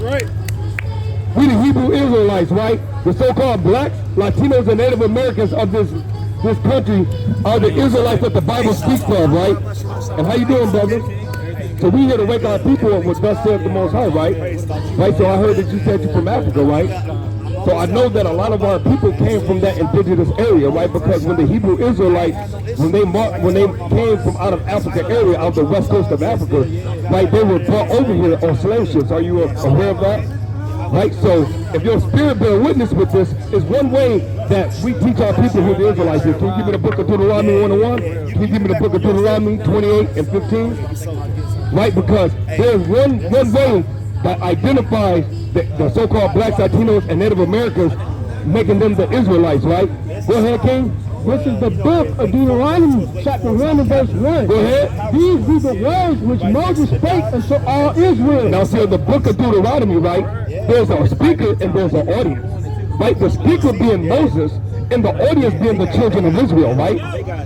right. We the Hebrew Israelites, right? The so-called blacks, Latinos, and Native Americans of this country are the Israelites that the Bible speaks of, right? And how you doing, brother? So we here to wake our people up with thus saith the Most High, right? Right, so I heard that you said you're from Africa, right? So I know that a lot of our people came from that indigenous area, right? Because when the Hebrew Israelites, when they came from out of Africa area, out the west coast of Africa, right, they were brought over here on slave ships. Are you aware of that? Right, so if your spirit bear witness with this, is one way that we teach our people who the Israelites is. Can you give me the book of Deuteronomy 101? Can you give me the book of Deuteronomy 28 and 15? Right, because there's one way that identifies the so-called blacks, Latinos, and Native Americans, making them the Israelites, right? Go ahead, King. This is the book of Deuteronomy, chapter 1 and verse 1. Go ahead. These be the words which Moses spake unto all Israel. Now see, in the book of Deuteronomy, right, there's a speaker and there's an audience. Right, the speaker being Moses and the audience being the children of Israel, right?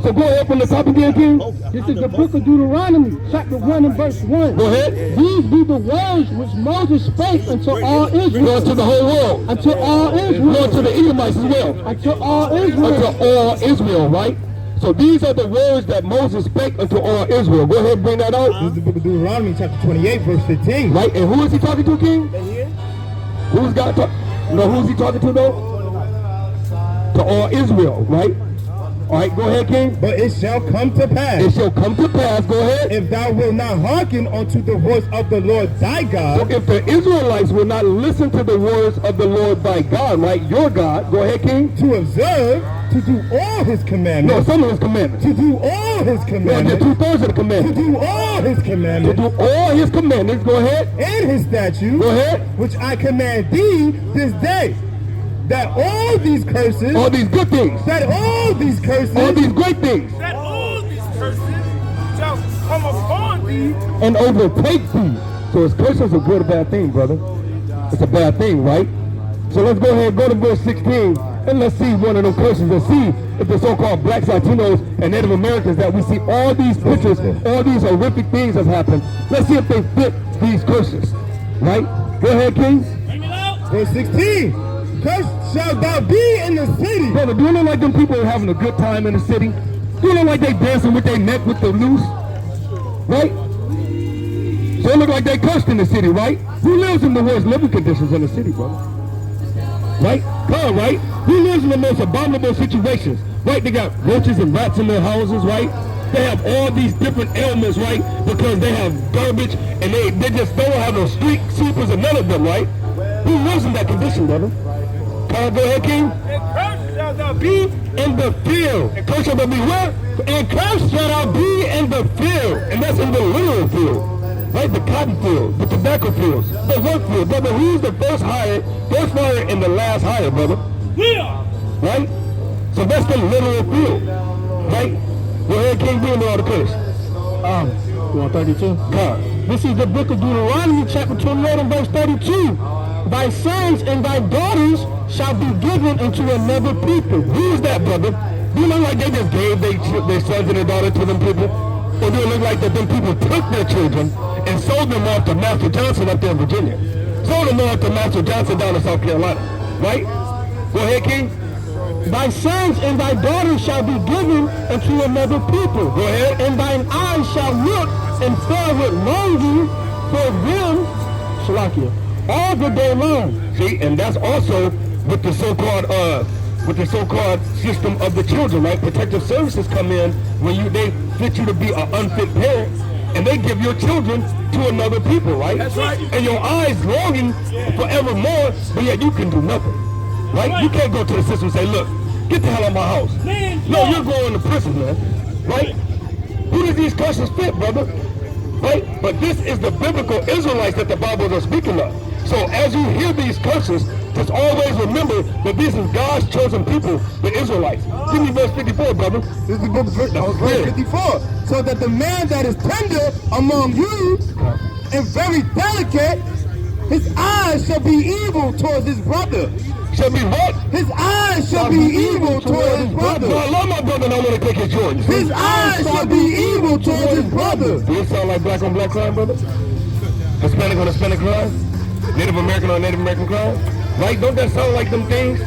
So go ahead from the top again, King. This is the book of Deuteronomy, chapter 1 and verse 1. Go ahead. These be the words which Moses spake unto all Israel. Going to the whole world. Unto all Israel. Going to the Edomites as well. Unto all Israel. Unto all Israel, right? So these are the words that Moses spake unto all Israel. Go ahead and bring that out. This is the book of Deuteronomy, chapter 28, verse 15. Right, and who is he talking to, King? Who's God talking? No, who's he talking to, though? To all Israel, right? All right, go ahead, King. But it shall come to pass. It shall come to pass, go ahead. If thou wilt not hearken unto the voice of the Lord thy God. So if the Israelites will not listen to the words of the Lord thy God, right? Your God, go ahead, King. To observe, to do all his commandments. No, some of his commandments. To do all his commandments. No, 2/3 of the commandments. To do all his commandments. To do all his commandments, go ahead. And his statutes. Go ahead. Which I command thee this day. That all these curses. All these good things. That all these curses. All these great things. That all these curses shall come upon thee. And overtake thee. So is curses a good or bad thing, brother? It's a bad thing, right? So let's go ahead and go to verse 16. And let's see one of them curses and see if the so-called blacks, Latinos, and Native Americans that we see all these pictures, all these horrific things have happened. Let's see if they fit these curses, right? Go ahead, King. Verse 16. Cursed shalt thou be in the city. Brother, do you look like them people are having a good time in the city? Do you look like they dancing with their neck with the loose? Right? So it look like they cursed in the city, right? Who lives in the worst living conditions in the city, brother? Right? Come on, right? Who lives in the most abominable situations? Right? They got roaches and rats in their houses, right? They have all these different ailments, right? Because they have garbage and they just don't have no street sweepers and none of them, right? Who lives in that condition, brother? Go ahead, King. And cursed shall thou be in the field. And cursed shall thou be where? And cursed shall thou be in the field. And that's in the literal field. Right? The cotton field, the tobacco fields, the work field. Brother, who's the first hire and the last hire, brother? We are. Right? So that's the literal field. Right? Go ahead, King, bring me all the curse. You want 32? God. This is the book of Deuteronomy, chapter 28 and verse 32. Thy sons and thy daughters shall be given unto another people. Who is that, brother? Do you look like they just gave their sons and their daughters to them people? Or do it look like that them people took their children and sold them off to Master Johnson up there in Virginia? Sold them off to Master Johnson down in South Carolina. Right? Go ahead, King. Thy sons and thy daughters shall be given unto another people. Go ahead. And thine eyes shall look and fare with longing for them, Shalakia, all the day long. See, and that's also with the so-called system of the children, right? Protective services come in when they fit you to be an unfit parent, and they give your children to another people, right? That's right. And your eyes longing forevermore, but yet you can do nothing, right? You can't go to the system and say, look, get the hell out of my house. No, you're going to prison, man, right? Who do these curses fit, brother? Right? But this is the biblical Israelites that the Bible is speaking of. So as you hear these curses, just always remember that this is God's chosen people, the Israelites. Give me verse 54, brother. This is the book of verse 54. So that the man that is tender among you and very delicate, his eyes shall be evil towards his brother. Shall be what? His eyes shall be evil towards his brother. No, I love my brother and I want to take his Jordans. His eyes shall be evil towards his brother. Do it sound like black on black crime, brother? Hispanic on Hispanic crime? Native American on Native American crime? Right? Don't that sound like them things?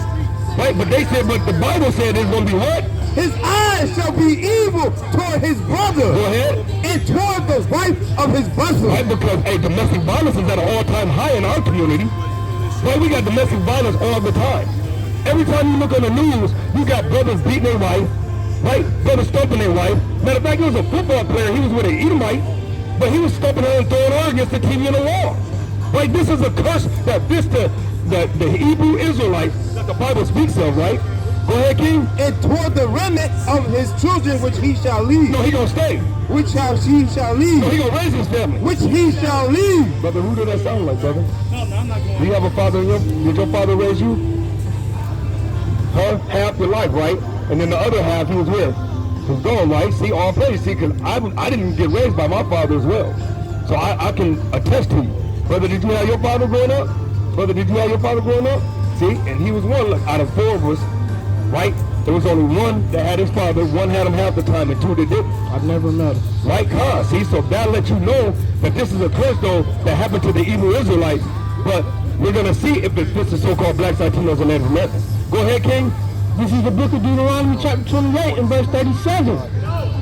Right? But they said, but the Bible said it's going to be what? His eyes shall be evil toward his brother. Go ahead. And toward the wife of his bosom. Right? Because, hey, domestic violence is at an all-time high in our community. Right? We got domestic violence all the time. Every time you look on the news, you got brothers beating their wife. Right? Brothers stomping their wife. Matter of fact, he was a football player. He was with an Edomite. But he was stomping her and throwing her against the TV on the wall. Right? This is a curse that this the Hebrew Israelites that the Bible speaks of, right? Go ahead, King. And toward the remnant of his children which he shall leave. No, he gonna stay. Which he shall leave. No, he gonna raise his family. Which he shall leave. Brother, who did that sound like, brother? No, I'm not going. Do you have a father in your, did your father raise you? Huh? Half your life, right? And then the other half he was with. He was gone, right? See, all praise. See, because I didn't get raised by my father as well. So I can attest to you. Brother, did you have your father growing up? Brother, did you have your father growing up? See, and he was one out of four of us, right? There was only one that had his father, one had him half the time, and two that didn't. I've never met him. Right, cuz, see, so that lets you know that this is a curse, though, that happened to the Hebrew Israelites. But we're going to see if it fits the so-called blacks, Latinos, and Native Americans. Go ahead, King. This is the book of Deuteronomy chapter 28 and verse 37.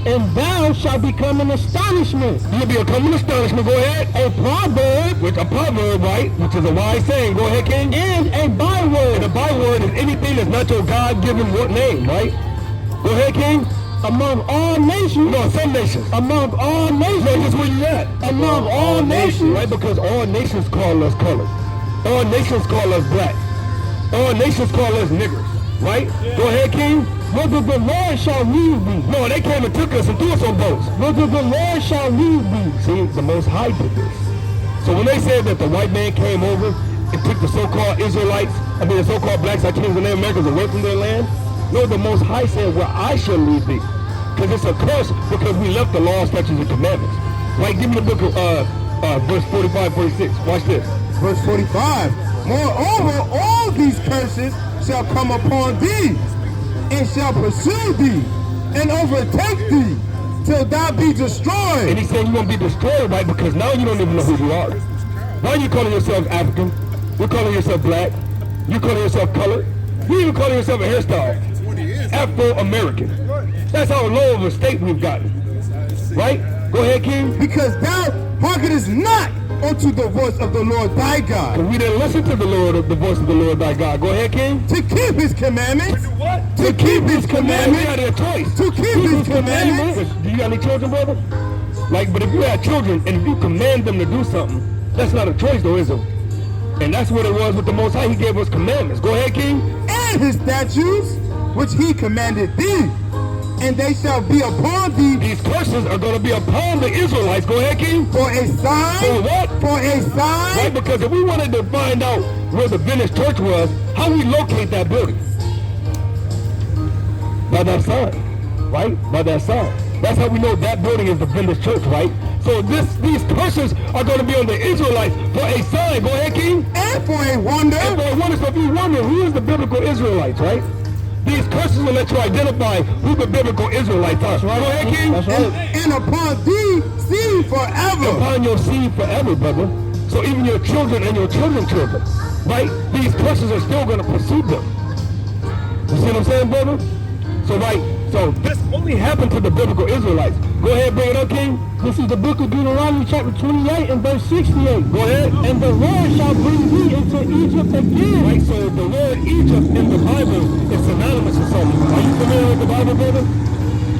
And thou shalt become an astonishment. You'll become an astonishment. Go ahead. A proverb. Which a proverb, right? Which is a wise saying. Go ahead, King. And a byword. And a byword is anything that's not your God-given name, right? Go ahead, King. Among all nations. No, some nations. Among all nations. No, just where you at. Among all nations. Right? Because all nations call us colored. All nations call us black. All nations call us niggers. Right? Yeah. Go ahead, King. Whether the Lord shall lead thee. No, they came and took us and threw us on boats. Whether the Lord shall lead thee. See, the Most High did this. So when they said that the white man came over and took the so-called Israelites, the so-called blacks, Latinos, and Native Americans away from their land, no, the Most High said, well, I shall lead thee. Because it's a curse because we left the law, statutes, and commandments. Right? Give me the book of verse 45, 46. Watch this. Verse 45. Moreover, all these curses shall come upon thee, and shall pursue thee, and overtake thee, till thou be destroyed. And he said you're going to be destroyed, right? Because now you don't even know who you are. Why are you calling yourself African? You're calling yourself black. You're calling yourself colored. You're even calling yourself a hairstyle. Afro-American. That's how low of a state we've gotten. Right? Go ahead, King. Because thou hearkenest not unto the voice of the Lord thy God. Because we didn't listen to the voice of the Lord thy God. Go ahead, King. To keep his commandments. What? To keep his commandments. You got a choice. To keep his commandments. Do you got any children, brother? Like, but if you had children and if you command them to do something, that's not a choice though, is it? And that's what it was with the Most High. He gave us commandments. Go ahead, King. And his statutes, which he commanded thee, and they shall be upon thee. These curses are going to be upon the Israelites. Go ahead, King. For a sign. For what? For a sign. Right, because if we wanted to find out where the Venice church was, how we locate that building? By that sign, right? By that sign. That's how we know that building is the Venice church, right? So these curses are going to be on the Israelites for a sign. Go ahead, King. And for a wonder. And for a wonder. So if you wonder who is the biblical Israelites, right? These curses will let you identify who the biblical Israelites are. Right? Go ahead, King. That's right. And upon thee seed forever. Upon your seed forever, brother. So even your children and your children's children, right? These curses are still going to pursue them. You see what I'm saying, brother? So, right, so this only happened to the biblical Israelites. Go ahead, bring it up, King. This is the book of Deuteronomy chapter 28 and verse 68. Go ahead. And the Lord shall bring thee into Egypt again. Right, so the word Egypt in the Bible is synonymous with something. Are you familiar with the Bible, brother?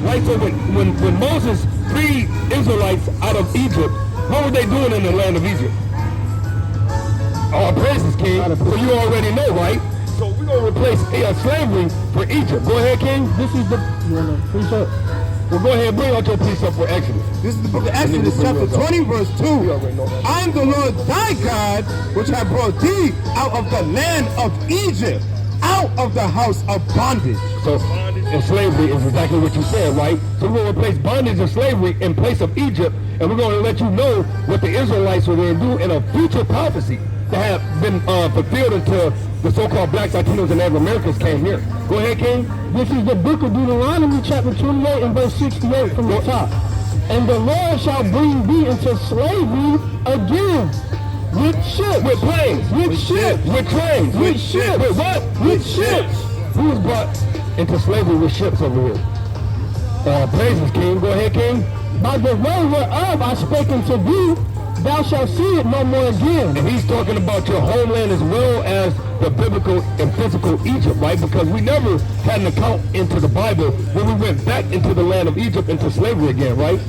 Right, so when Moses freed Israelites out of Egypt, what were they doing in the land of Egypt? All praises, King. So you already know, right? So we're going to replace slavery for Egypt. Go ahead, King. This is the precept. Well, go ahead and bring out your precept for Exodus. This is the book of Exodus, chapter 20, verse 2. I am the Lord thy God, which have brought thee out of the land of Egypt, out of the house of bondage. So, and slavery is exactly what you said, right? So we're going to replace bondage and slavery in place of Egypt, and we're going to let you know what the Israelites were going to do in a future prophecy that have been fulfilled until the so-called blacks, Latinos, and Native Americans came here. Go ahead, King. This is the book of Deuteronomy chapter 28 and verse 68 from the top. And the Lord shall bring thee into slavery again. with ships, with planes, with ships, with trains, with ships, with what? with ships. Who was brought into slavery with ships over here? Praises, King. Go ahead, King. By the way whereof I spake unto thee, thou shalt see it no more again. And he's talking about your homeland as well as the biblical and physical Egypt, right? Because we never had an account into the Bible when we went back into the land of Egypt into slavery again, right?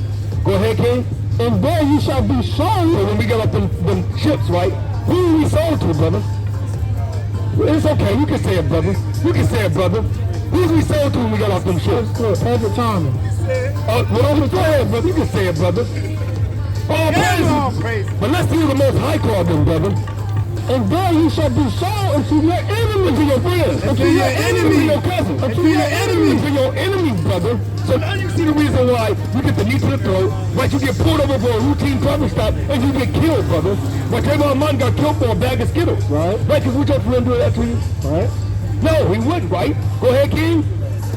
Go ahead, King. And there you shall be sold. So when we got up them ships, right? Who are we sold to, brother? It's okay. You can say it, brother. You can say it, brother. Who's we sold to when we got off them ships? Perfect timing. Well, go ahead, brother. You can say it, brother. All praise. But let's do the most high call then, brother. And there you shall be sold unto your enemies, Unto your friends. unto your enemies, Unto your cousins. unto your enemies. Unto your enemies, brother. So now you see the reason why you get the knee to the throat, right? You get pulled over for a routine traffic stop, and you get killed, brother. Like Trayvon Martin got killed for a bag of Skittles. Right. Right, because would your friend do that to you? Right. No, he wouldn't, right? Go ahead, King.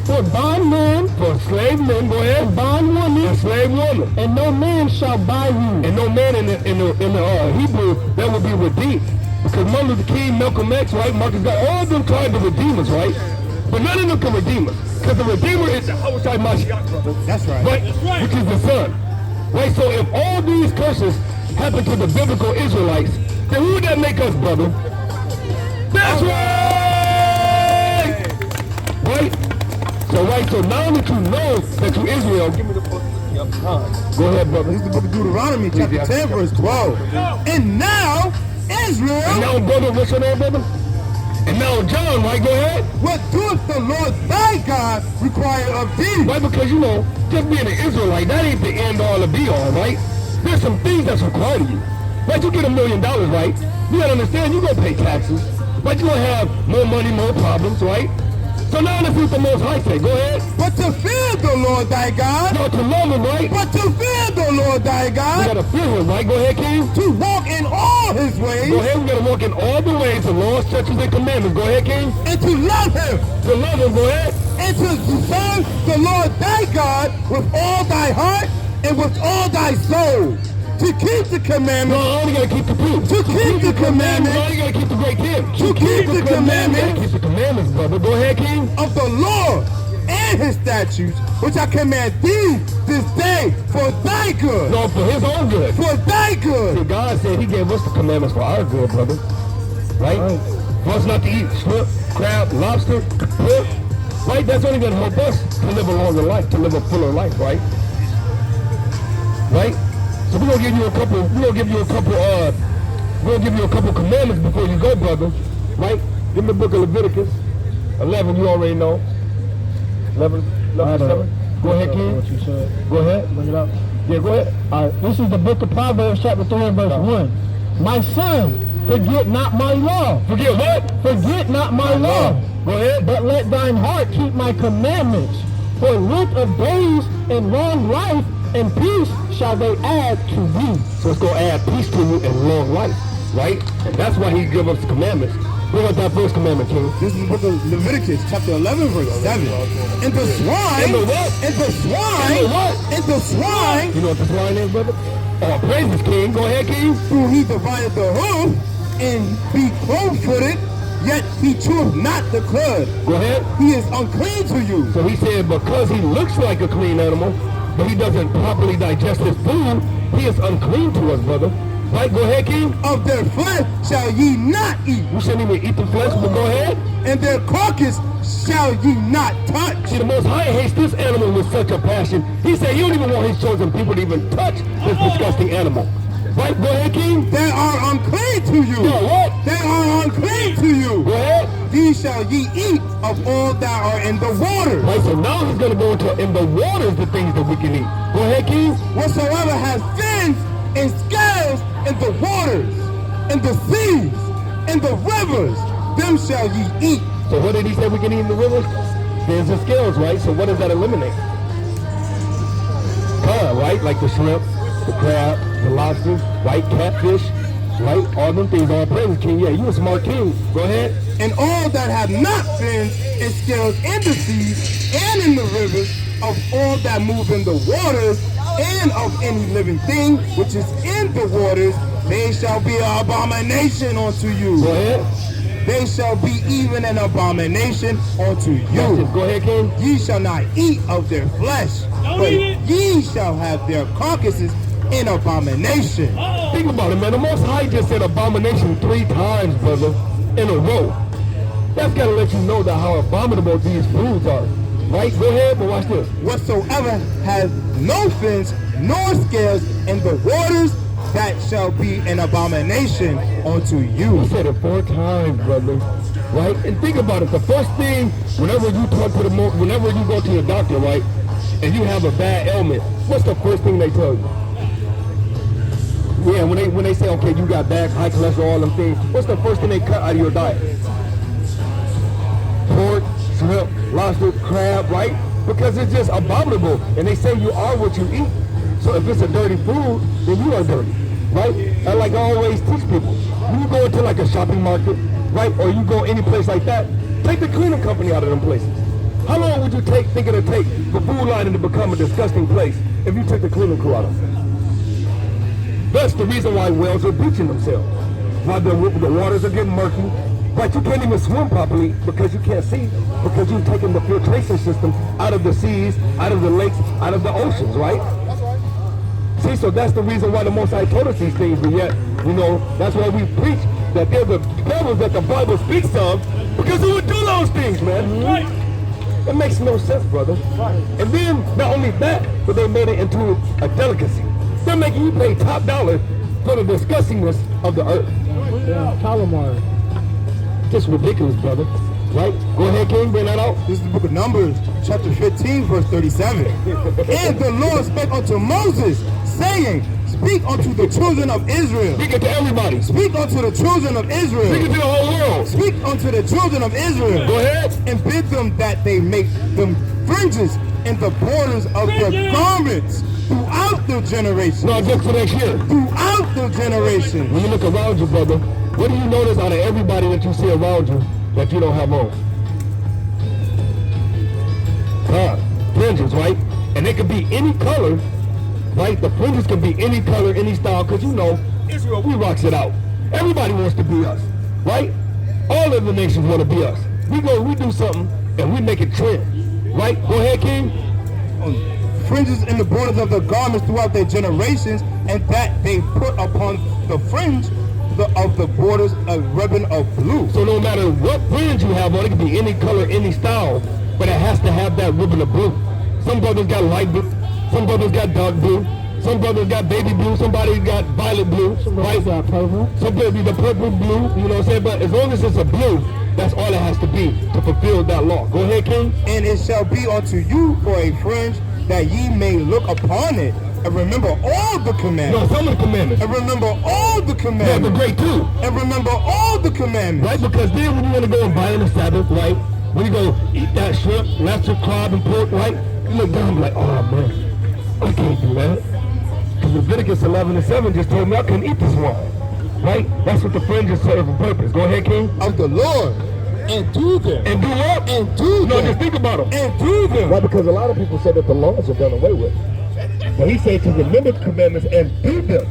For bondmen, For slave men, go ahead. and bondwomen, And slave woman. and no man shall buy you. And no man in the Hebrew that would be redeemed. Because Martin Luther King, Malcolm X, right? Marcus got all of them tried to redeem us, right? But none of them can redeem us. Because the Redeemer is the Yahweh Mashiach, brother. That's right. Right? Which is the Son. Right? So if all these curses happen to the biblical Israelites, then who would that make us, brother? That's right! Right? So now that you know that you Israel, give me the book. Go ahead, brother. This is the book of Deuteronomy, chapter 10, verse 12. And now, Israel, And now, brother, what's your name, brother? And now, John, right? Go ahead. what doeth the Lord thy God require of thee? Right, because you know, just being an Israelite, that ain't the end all to be all, right? There's some things that's required of you. Right, you get $1 million, right? You gotta understand, you gonna pay taxes. Right, you gonna have more money, more problems, right? So now let's see what the Most High say. Go ahead. But to fear the Lord thy God, No, to love him, right? but to fear the Lord thy We God, gotta fear him, right? Go ahead, King. to walk in all his ways, Go ahead, we gotta walk in all the ways of laws, statutes, and commandments. Go ahead, King. and to love him, To love him, go ahead. and to serve the Lord thy God with all thy heart and with all thy soul, to keep the No, commandments, I only gotta keep the proof. to keep the I commandments only gotta keep the great kid. To keep the commandments. Keep the commandments, brother. Go ahead, King. of the Lord and his statutes, which I command thee this day for thy good, No, for his own good. for thy See, good. God said he gave us the commandments for our good, brother. Right? For us not to eat shrimp, crab, lobster, pork. Right? That's only going to help us to live a longer life, to live a fuller life, right? Right? So we're going to give you a couple, commandments before you go, brother. Right? Give me the book of Leviticus. 11, you already know. 11, 7. Go ahead, King. What you said. Go ahead. Bring it up. Yeah, go ahead. All right, this is the book of Proverbs, chapter 3 and verse 1. My son, forget not my law. Forget what? Forget not my law. Go ahead. But let thine heart keep my commandments. For length of days and long life and peace shall they add to thee. So it's going to add peace to you and long life, right? And that's why he gave us the commandments. Bring up that first commandment, King. This is the book of Leviticus, chapter 11, verse 7. And the swine, And the what? and the swine, And the what? and the swine, You know what the swine is, brother? Oh, praises, King. Go ahead, King. who he divided the hoof, and be clove-footed, yet he cheweth not the cud. Go ahead. He is unclean to you. So he said because he looks like a clean animal, but he doesn't properly digest his food, he is unclean to us, brother. Right? Go ahead, King. Of their flesh shall ye not eat, We shouldn't even eat the flesh, but go ahead. and their carcass shall ye not touch. See, the Most High hates this animal with such a passion. He said he don't even want his chosen people to even touch this disgusting animal. Right? Go ahead, King. They are unclean to you. Yeah, what? They are unclean to you. Go ahead. These shall ye eat of all that are in the water. Right, so now he's going to go into in the waters the things that we can eat. Go ahead, King. Whatsoever has fins and scales in the waters, in the seas, in the rivers, them shall ye eat. So what did he say we can eat in the rivers? There's the scales, right? So what does that eliminate? Right? Like the shrimp, the crab, the lobster, right? Catfish, right? All them things, all praise, King. Yeah, you a smart king. Go ahead. And all that have not fins and scales in the seas and in the rivers, of all that move in the waters, and of any living thing which is in the waters, They shall be an abomination unto you. Go ahead. They shall be even an abomination unto Watch you. this. Go ahead, King. Ye shall not eat of their flesh, but ye shall have their carcasses in abomination. Think about it, man. The Most High just said abomination 3 times, brother, in a row. That's got to let you know that how abominable these foods are. Right? Go ahead, but watch this. Whatsoever has no fins nor scales in the waters, that shall be an abomination unto you. He said it 4 times, brother. Right? And think about it. The first thing, whenever you talk to whenever you go to your doctor, right, and you have a bad ailment, what's the first thing they tell you? Yeah, when they say, okay, you got bad high cholesterol and things, what's the first thing they cut out of your diet? Pork, shrimp, lobster, crab, right? Because it's just abominable. And they say you are what you eat. So if it's a dirty food, then you are dirty, right? And like I always teach people, when you go into like a shopping market, right, or you go any place like that, take the cleaning company out of them places. How long would you think it'll take for food lining to become a disgusting place if you took the cleaning crew out of it? That's the reason why whales are bleaching themselves. Why the waters are getting murky. Right, you can't even swim properly because you can't see, because you've taken the filtration system out of the seas, out of the lakes, out of the oceans, right? See, so that's the reason why the Most High told us these things, but yet, you know, that's why we preach that they're the devils that the Bible speaks of, because they would do those things, man. Right? It makes no sense, brother. Right. And then, not only that, but they made it into a delicacy. They're making you pay top dollar for the disgustingness of the earth. Yeah, calamari. Just ridiculous, brother. Right? Go ahead, King, bring that out. This is the book of Numbers, chapter 15, verse 37. And the Lord spake unto Moses, saying, speak unto the children of Israel. Speak it to everybody. Speak unto the children of Israel. Speak it to the whole world. Speak unto the children of Israel. Go ahead. And bid them that they make them fringes in the borders of their garments throughout the generations. No, just for next year. Throughout the generations. When you look around you, brother, what do you notice out of everybody that you see around you that you don't have on? Fringes, right? And they could be any color, right? The fringes can be any color, any style, because you know, Israel, we rocks it out. Everybody wants to be us, right? All of the nations want to be us. We do something, and we make it trend, right? Go ahead, King. Fringes in the borders of the garments throughout their generations, and that they put upon the fringe of the borders a ribbon of blue. So no matter what fringe you have on, it can be any color, any style, but it has to have that ribbon of blue. Some brothers got light blue, some brothers got dark blue, some brothers got baby blue, somebody got violet blue, right? Got purple. Some brothers be the purple blue, you know what I'm saying? But as long as it's a blue, that's all it has to be to fulfill that law. Go ahead, King. And it shall be unto you for a fringe, that ye may look upon it, and remember all the commandments. No, some of the commandments. And remember all the Yeah, commandments. but great too. And remember all the commandments. Right, because then when you want to go and buy on the Sabbath, right, when you go eat that shrimp, lobster, crab, and pork, right, you look down and be like, oh man, I can't do that. Because Leviticus 11:7 just told me I couldn't eat this one. Right? That's what the fringes serve a purpose. Go ahead, King. Of the Lord, and do them. And do what? And do No, them. just think about them. And do them. Right, because a lot of people say that the laws are done away with. But he said to remember the commandments and do them.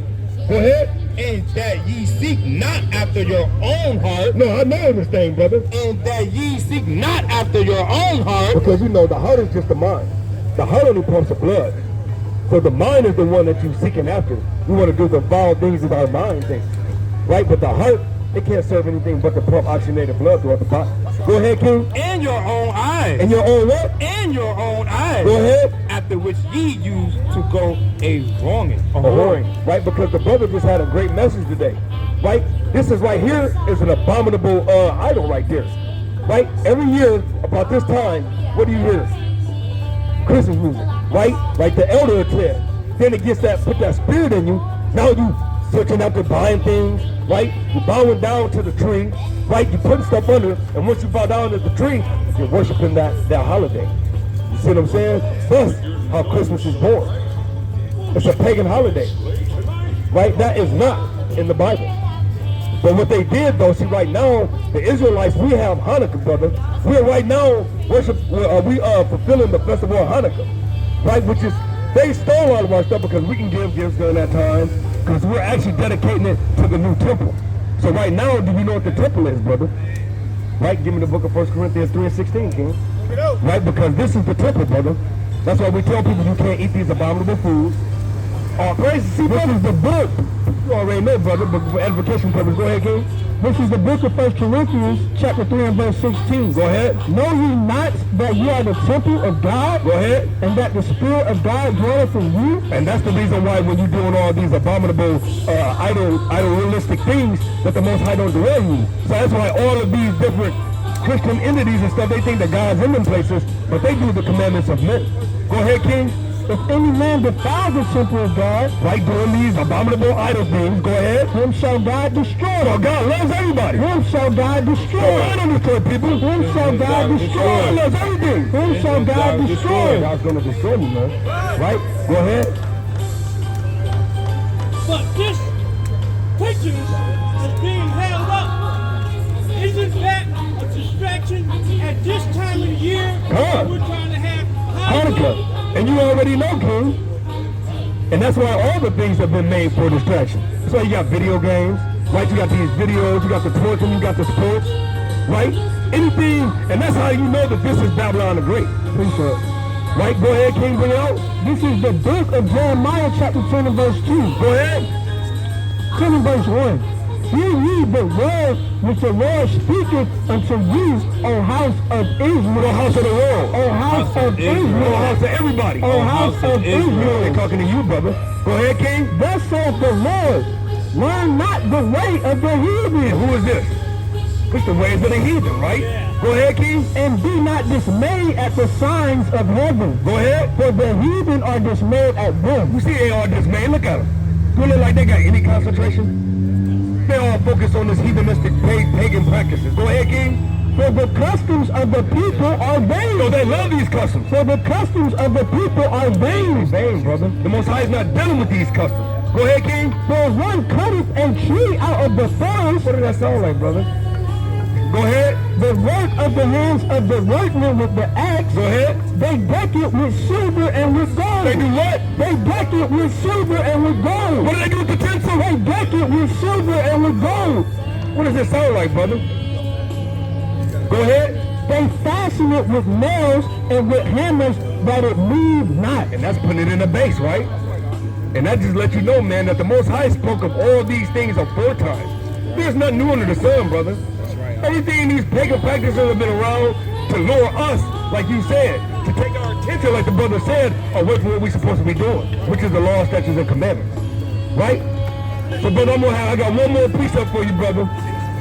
Go ahead. And that ye seek not after your own heart. No, I know this thing, brother. And that ye seek not after your own heart. Because you know the heart is just the mind. The heart only pumps the blood. So the mind is the one that you're seeking after. We want to do the vile things of our mind things. Right? But the heart, it can't serve anything but to pump oxygenated blood throughout the body. Go ahead, King. And your own eyes. And your own what? And your own eyes. Go ahead. After which ye use to go a wronging. A whoring. Right? Because the brother just had a great message today. Right? This is right here is an abominable idol right there. Right? Every year about this time, what do you hear? Christmas music. Right? Like the elder said. Then it gets that, put that spirit in you. Now you searching out to buying things. Right? You're bowing down to the tree. Right? You're putting stuff under it. And once you bow down to the tree, you're worshiping that holiday. You see what I'm saying? That's how Christmas is born. It's a pagan holiday. Right? That is not in the Bible. But what they did though, see right now, the Israelites, we have Hanukkah, brother. We're right now fulfilling the festival of Hanukkah. Right? Which is They stole all of our stuff because we can give gifts during that time because we're actually dedicating it to the new temple. So right now, do you know what the temple is, brother? Right? Give me the book of 1 Corinthians 3:16, King. Right? Because this is the temple, brother. That's why we tell people you can't eat these abominable foods. Praise the see, this is the book. You already know, brother, but for edification purpose, go ahead, King. This is the book of 1 Corinthians, chapter 3 and verse 16. Go ahead. Know ye not that ye are the temple of God? Go ahead. And that the Spirit of God dwelleth in you? And that's the reason why when you're doing all these abominable, idealistic things, that the Most High don't dwell in you. So that's why all of these different Christian entities and stuff, they think that God's in them places, but they do the commandments of men. Go ahead, King. If any man defile the temple of God, right, doing these abominable idol things, go ahead. Him shall God destroy. So God loves everybody. Him shall God destroy. God don't destroy people. Him shall God destroy. God loves everything. Him shall God destroy. God's going to destroy you, man. Right? Go ahead. But this picture is being held up. Isn't that a distraction at this time of the year? We're trying to have Hanukkah. And you already know, King. And that's why all the things have been made for distraction. That's why you got video games, right? You got these videos, you got the twerking, you got the sports, right? Anything, and that's how you know that this is Babylon the Great. Right? Go ahead, King, bring it out. This is the book of Jeremiah, chapter 10 and verse 2. Go ahead. 10 and verse 1. Hear ye the word which the Lord speaketh unto you, O house of Israel. O house of the world. O house of Israel. O house of everybody. O house of Israel. They're talking to you, brother. Go ahead, King. Thus saith the Lord, learn not the way of the heathen. Who is this? It's the ways of the heathen, right? Yeah. Go ahead, King. And be not dismayed at the signs of heaven. Go ahead. For the heathen are dismayed at them. You see they are dismayed. Look at them. Do they look like they got any concentration? They all focus on this heathenistic pagan practices. Go ahead, King. For the customs of the people are vain. So they love these customs. For the customs of the people are vain. Vain, brother. The Most High is not dealing with these customs. Go ahead, King. For one cutteth a tree out of the forest. What does that sound like, brother? Go ahead. The work of the hands of the workmen with the axe. Go ahead. They deck it with silver and with gold. They do what? They deck it with silver and with gold. What do they do with the tinsel? They deck it with silver and with gold. What does it sound like, brother? Go ahead. They fasten it with nails and with hammers that it move not. And that's putting it in the base, right? And that just lets you know, man, that the Most High spoke of all these things aforetime. There's nothing new under the sun, brother. Everything these pagan practices have been around to lure us, like you said, to take our attention, like the brother said, away from what we're supposed to be doing, which is the law, statutes, and commandments. Right? So, brother, I got one more precept for you, brother.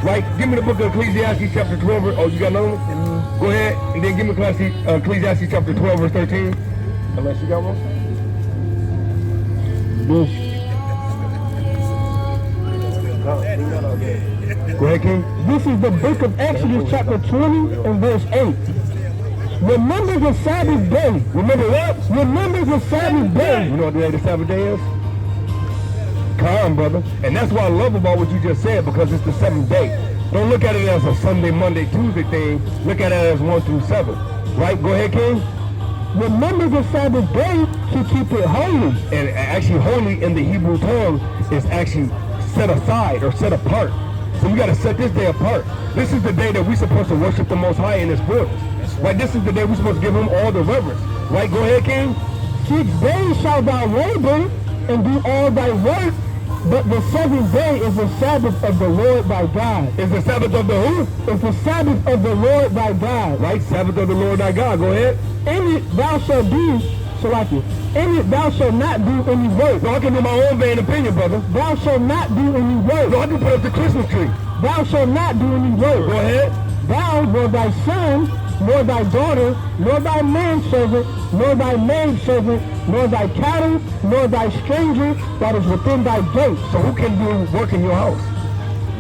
Right? Give me the book of Ecclesiastes chapter 12. Oh, you got another one? Go ahead, and then give me Ecclesiastes chapter 12, verse 13. Unless you got one. Go ahead, King. This is the book of Exodus, chapter 20 and verse 8. Remember the Sabbath day. Remember what? Remember the Sabbath day. You know what the day of the Sabbath day is? Calm, brother. And that's what I love about what you just said, because it's the 7th day. Don't look at it as a Sunday, Monday, Tuesday thing. Look at it as 1 through 7. Right? Go ahead, King. Remember the Sabbath day to keep it holy. And actually, holy in the Hebrew tongue is actually set aside or set apart. So we got to set this day apart. This is the day that we're supposed to worship the Most High in His presence. Right? This is the day we're supposed to give Him all the reverence. Right? Go ahead, King. 6 days shalt thou labor and do all thy work, but the 7th day is the Sabbath of the Lord thy God. Is the Sabbath of the who? It's the Sabbath of the Lord thy God. Right? Sabbath of the Lord thy God. Go ahead. In it thou shalt do, in it thou shalt not do any work. No, I can do my own vain opinion, brother. Thou shalt not do any work. No, I can put up the Christmas tree. Thou shalt not do any work. Go ahead. Thou, nor thy son, nor thy daughter, nor thy manservant, nor thy maidservant, nor thy cattle, nor thy stranger that is within thy gates. So who can do work in your house?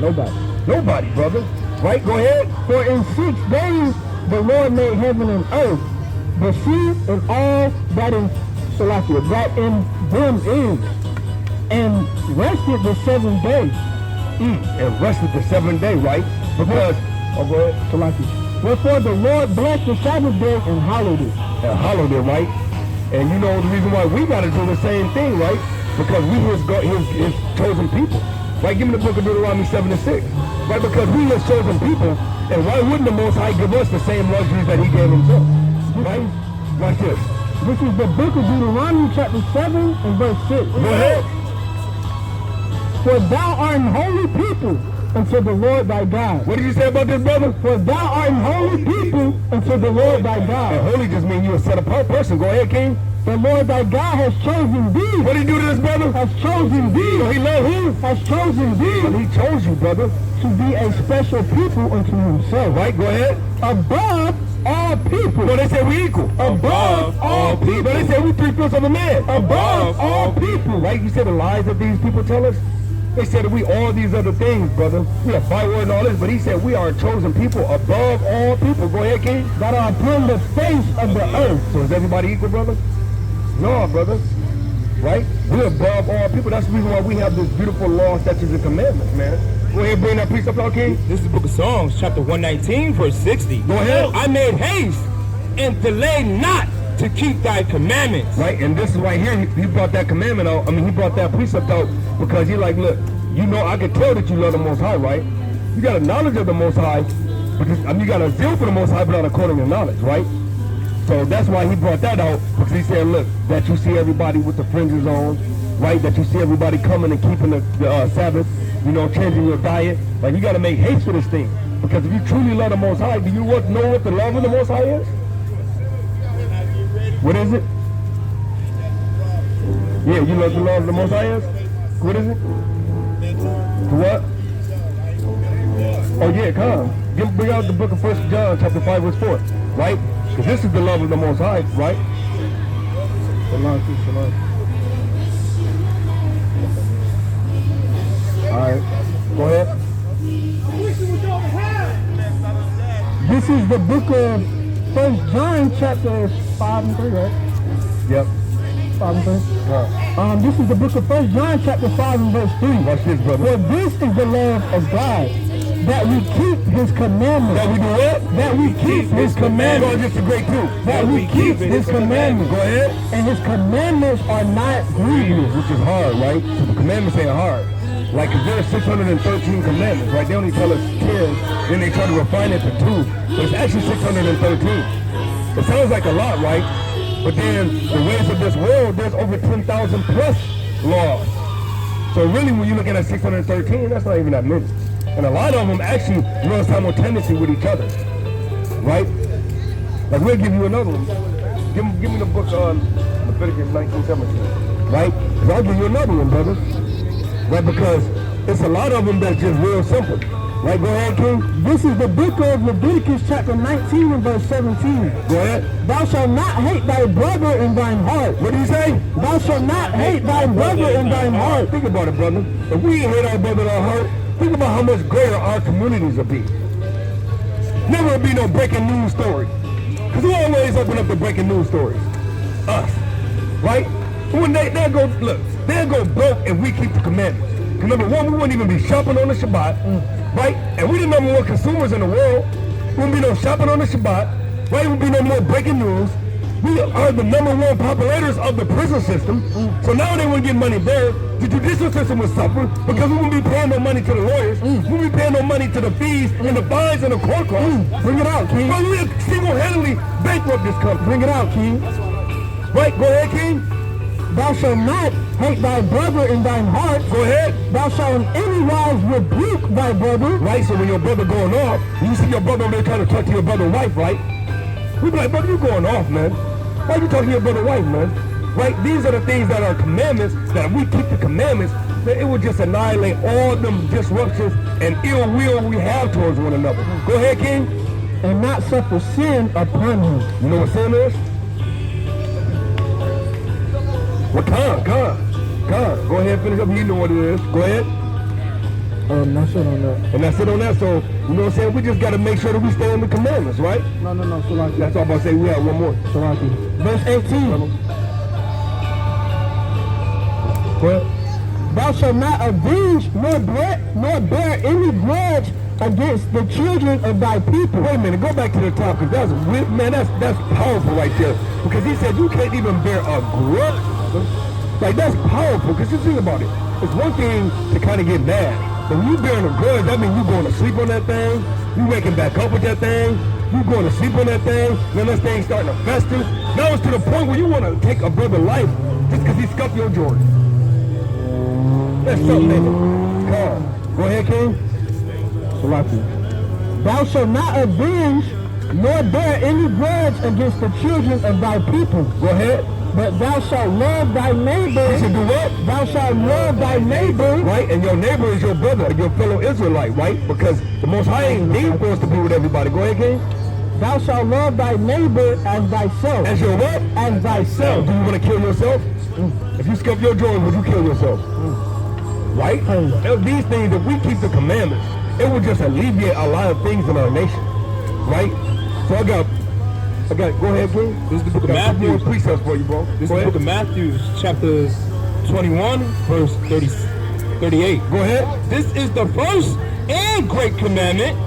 Nobody. Nobody, brother. Right? Go ahead. For in 6 days the Lord made heaven and earth, the sea and all that in them is, and rested the 7th day. And rested the 7th day, right? Because, go ahead. Wherefore the Lord blessed the Sabbath day and hallowed it. And hallowed it, right? And you know the reason why we got to do the same thing, right? Because we his chosen people. Right? Give me the book of Deuteronomy 7:6. Right? Because we his chosen people, and why wouldn't the Most High give us the same luxuries that he gave himself? Right? Watch this. This is the book of Deuteronomy chapter 7 and verse 6. Go ahead. For thou art an holy people unto the Lord thy God. What did you say about this, brother? For thou art an holy people unto the Lord thy God. And holy just means you're a set apart person. Go ahead, King. The Lord thy God has chosen thee. What did he do to this brother? Has chosen thee. So he loved who? Has chosen thee. But he chose you, brother. To be a special people unto himself. Right, go ahead. Above all people. No, they said we equal. Above all people. No, they said we 3/5 of a man. Above all people. Right, you said the lies that these people tell us? They said that we all these other things, brother. We have firewood and all this, but he said we are a chosen people above all people. Go ahead, King. That are upon the face of the earth. So is everybody equal, brother? No, brother. Right? We're above all people. That's the reason why we have this beautiful law, statutes, and commandments, man. Go ahead, bring that precept out, King. This is the book of Psalms, chapter 119, verse 60. Go ahead. I made haste and delayed not to keep thy commandments. Right, and this is right here, he brought that commandment out. I mean, he brought that precept out because he's like, look, you know, I can tell that you love the Most High, right? You got a knowledge of the Most High, because I mean, you got a zeal for the Most High, but not according to knowledge, right? So that's why he brought that out, because he said, look, that you see everybody with the fringes on, right? That you see everybody coming and keeping the Sabbath, you know, changing your diet. Like, you got to make haste for this thing, because if you truly love the Most High, do you know what the love of the Most High is? What is it? Yeah, you know what the love of the Most High is? What is it? What? Oh yeah, come. Bring out the book of 1 John, chapter 5, verse 4, right? Because this is the love of the Most High, right? Shalom. All right, go ahead. This is the book of 1 John, chapter 5 and 3, right? Yep. 5 and 3. This is the book of 1 John, chapter 5 and verse 3. Watch this, brother. For this is the love of God, that we keep his commandments. That we do what? That we keep his commandments. Go just a great truth. That we keep his commandments. Go ahead. And his commandments are not grievous. Which is hard, right? So the commandments ain't hard. Like, if there's 613 commandments, right? They only tell us 10, then they try to refine it to 2. But it's actually 613. It sounds like a lot, right? But then the ways of this world, there's over 10,000 plus laws. So really, when you're looking at 613, that's not even that many. And a lot of them actually run simultaneously with each other, right? Like, we'll give you another one. Give me the book on Leviticus 19:17, right? Because I'll give you another one, brother. Right, because it's a lot of them that's just real simple. Right, go ahead, King. This is the book of Leviticus chapter 19 and verse 17. Go ahead. Thou shalt not hate thy brother in thine heart. What do you say? Thou shalt not hate thy brother in thine heart. Think about it, brother. If we hate our brother in our heart, think about how much greater our communities will be. Never will be no breaking news story. Because we always open up the breaking news stories. Us. Right? When they'll go, look, they'll go broke if we keep the commandments. Because number one, we wouldn't even be shopping on the Shabbat, right? And we the number one consumers in the world. There wouldn't be no shopping on the Shabbat, right? There wouldn't be no more breaking news. We are the number one populators of the prison system. So now they wouldn't get money there. The judicial system would suffer because we wouldn't be paying no money to the lawyers. We wouldn't be paying no money to the fees and the fines and the court costs. Bring it out, King. But we would single-handedly bankrupt this country. Bring it out, King. Right? Go ahead, King. Thou shalt not hate thy brother in thine heart. Go ahead. Thou shalt in any wise rebuke thy brother. Right, so when your brother going off, you see your brother over there trying to talk to your brother's wife, right? We be like, brother, you going off, man. Why you talking to your brother's wife, man? Right? These are the things that are commandments, that if we keep the commandments, that it would just annihilate all them disruptions and ill will we have towards one another. Go ahead, King. And not suffer sin upon him. You know what sin is? Well, come. Go ahead, finish up. You know what it is. Go ahead. That's it on that. And that's it on that. So, you know what I'm saying? We just got to make sure that we stay in the commandments, right? No. Salaki. That's all I'm about to say. We have one more. Salaki. Verse 18. Go ahead. Thou shalt not avenge nor bear any grudge against the children of thy people. Wait a minute, go back to the top, because that's powerful right there. Because he said you can't even bear a grudge. Like, that's powerful, because you think about it. It's one thing to kind of get mad, but when you bearing a grudge, that means you going to sleep on that thing, you waking back up with that thing, you going to sleep on that thing, then that thing starting to fester. Now it's to the point where you want to take a brother's life just because he scuffed your Jordan. That's something, in it. Come on. Go ahead, King. Thou shalt not avenge nor bear any grudge against the children of thy people. Go ahead. But thou shalt love thy neighbor. You should do what? Thou shalt love thy neighbor. Right, and your neighbor is your brother, your fellow Israelite, right? Because the Most High ain't need for us to be with everybody. Go ahead, King. Thou shalt love thy neighbor as thyself. As your what? As thyself. Do you want to kill yourself? If you scuff your Jordan, would you kill yourself? Right? These things, if we keep the commandments, it will just alleviate a lot of things in our nation. Right? So I got, go ahead, King. This is the book of Matthew. Precepts for you, bro. This is the book of Matthew, chapter 21, verse 38. Go ahead. This is the first and great commandment,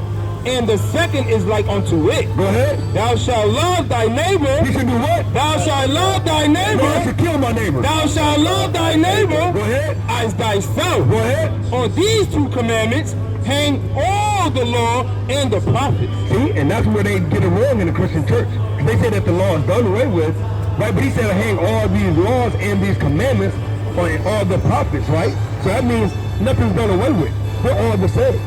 and the second is like unto it. Go ahead. Thou shalt love thy neighbor. You should do what? Thou shalt love thy neighbor. No, I should kill my neighbor. Thou shalt love thy neighbor. Go ahead. As thyself. Go ahead. On these two commandments hang all the law and the prophets. See, and that's where they get it wrong in the Christian church. They say that the law is done away with, right? But he said hang all these laws and these commandments on all the prophets, right? So that means nothing's done away with. They're all the same,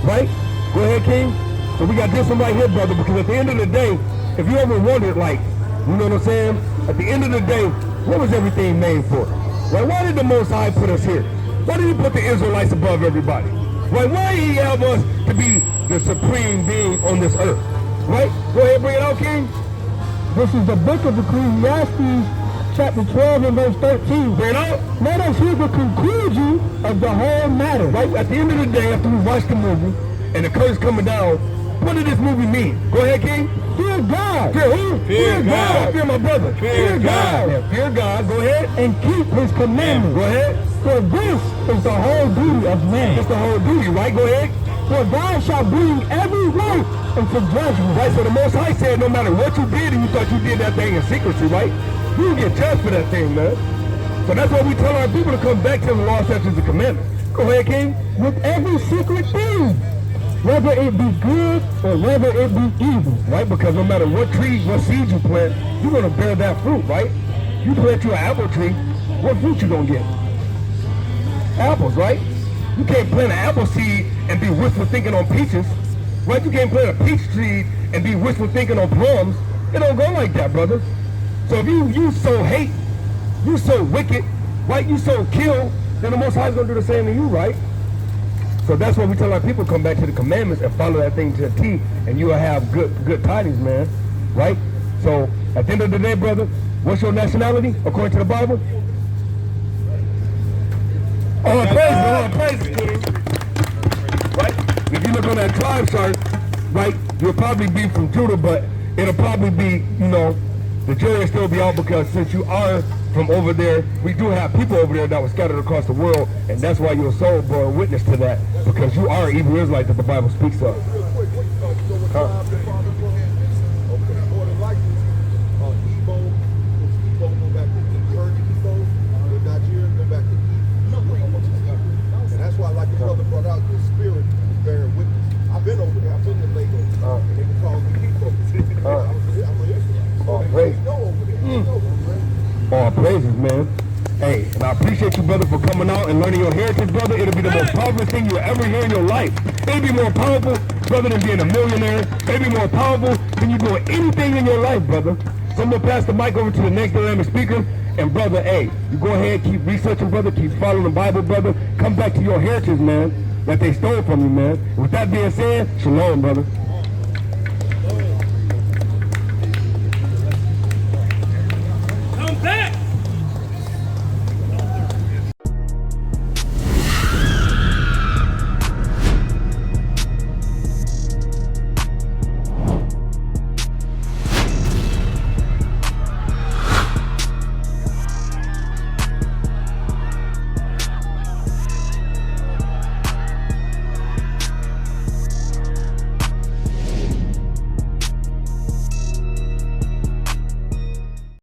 right? Go ahead, King. So we got this one right here, brother, because at the end of the day, if you ever wondered, like, you know what I'm saying? At the end of the day, what was everything made for? Right? Why did the Most High put us here? Why did he put the Israelites above everybody? Right? Why did he have us to be the supreme being on this earth? Right? Go ahead, bring it out, King. This is the book of Ecclesiastes, chapter 12 and verse 13. Bring it out. Let us hear the conclusion of the whole matter. Right? At the end of the day, after we watch the movie, and the curse coming down, what did this movie mean? Go ahead, King. Fear God. Fear who? Fear God. Fear my brother. Fear God. Yeah, fear God. Go ahead. And keep his commandments. Go ahead. For this is the whole duty of man. It's the whole duty, right? Go ahead. For God shall bring every work into judgment. Right, so the Most High said no matter what you did and you thought you did that thing in secrecy, right? You will get judged for that thing, man. So that's why we tell our people to come back to the law, statutes, and commandments. Go ahead, King. With every secret thing, whether it be good or whether it be evil. Right, because no matter what tree, what seed you plant, you're going to bear that fruit, right? You plant you an apple tree, what fruit you going to get? Apples, right? You can't plant an apple seed and be wishful thinking on peaches, right? You can't plant a peach tree and be wishful thinking on plums. It don't go like that, brother. So if you sow hate, you sow wicked, right? You sow kill, then the Most High is going to do the same to you, right? So that's why we tell our people come back to the commandments and follow that thing to the T, and you will have good tidings, man, right? So at the end of the day, brother, what's your nationality according to the Bible? All praises, King. Right? If you look on that tribe chart, right, you'll probably be from Judah, but it'll probably be, you know, the jury will still be out because since you are from over there, we do have people over there that were scattered across the world, and that's why your soul bore a witness to that, because you are Hebrew Israelite that the Bible speaks of. All praises, man. Hey, and I appreciate you, brother, for coming out and learning your heritage, brother. It'll be the most powerful thing you'll ever hear in your life. It'll be more powerful, brother, than being a millionaire. It'll be more powerful than you doing anything in your life, brother. So I'm going to pass the mic over to the next dynamic speaker. And, brother, hey, you go ahead, keep researching, brother. Keep following the Bible, brother. Come back to your heritage, man, that they stole from you, man. With that being said, shalom, brother.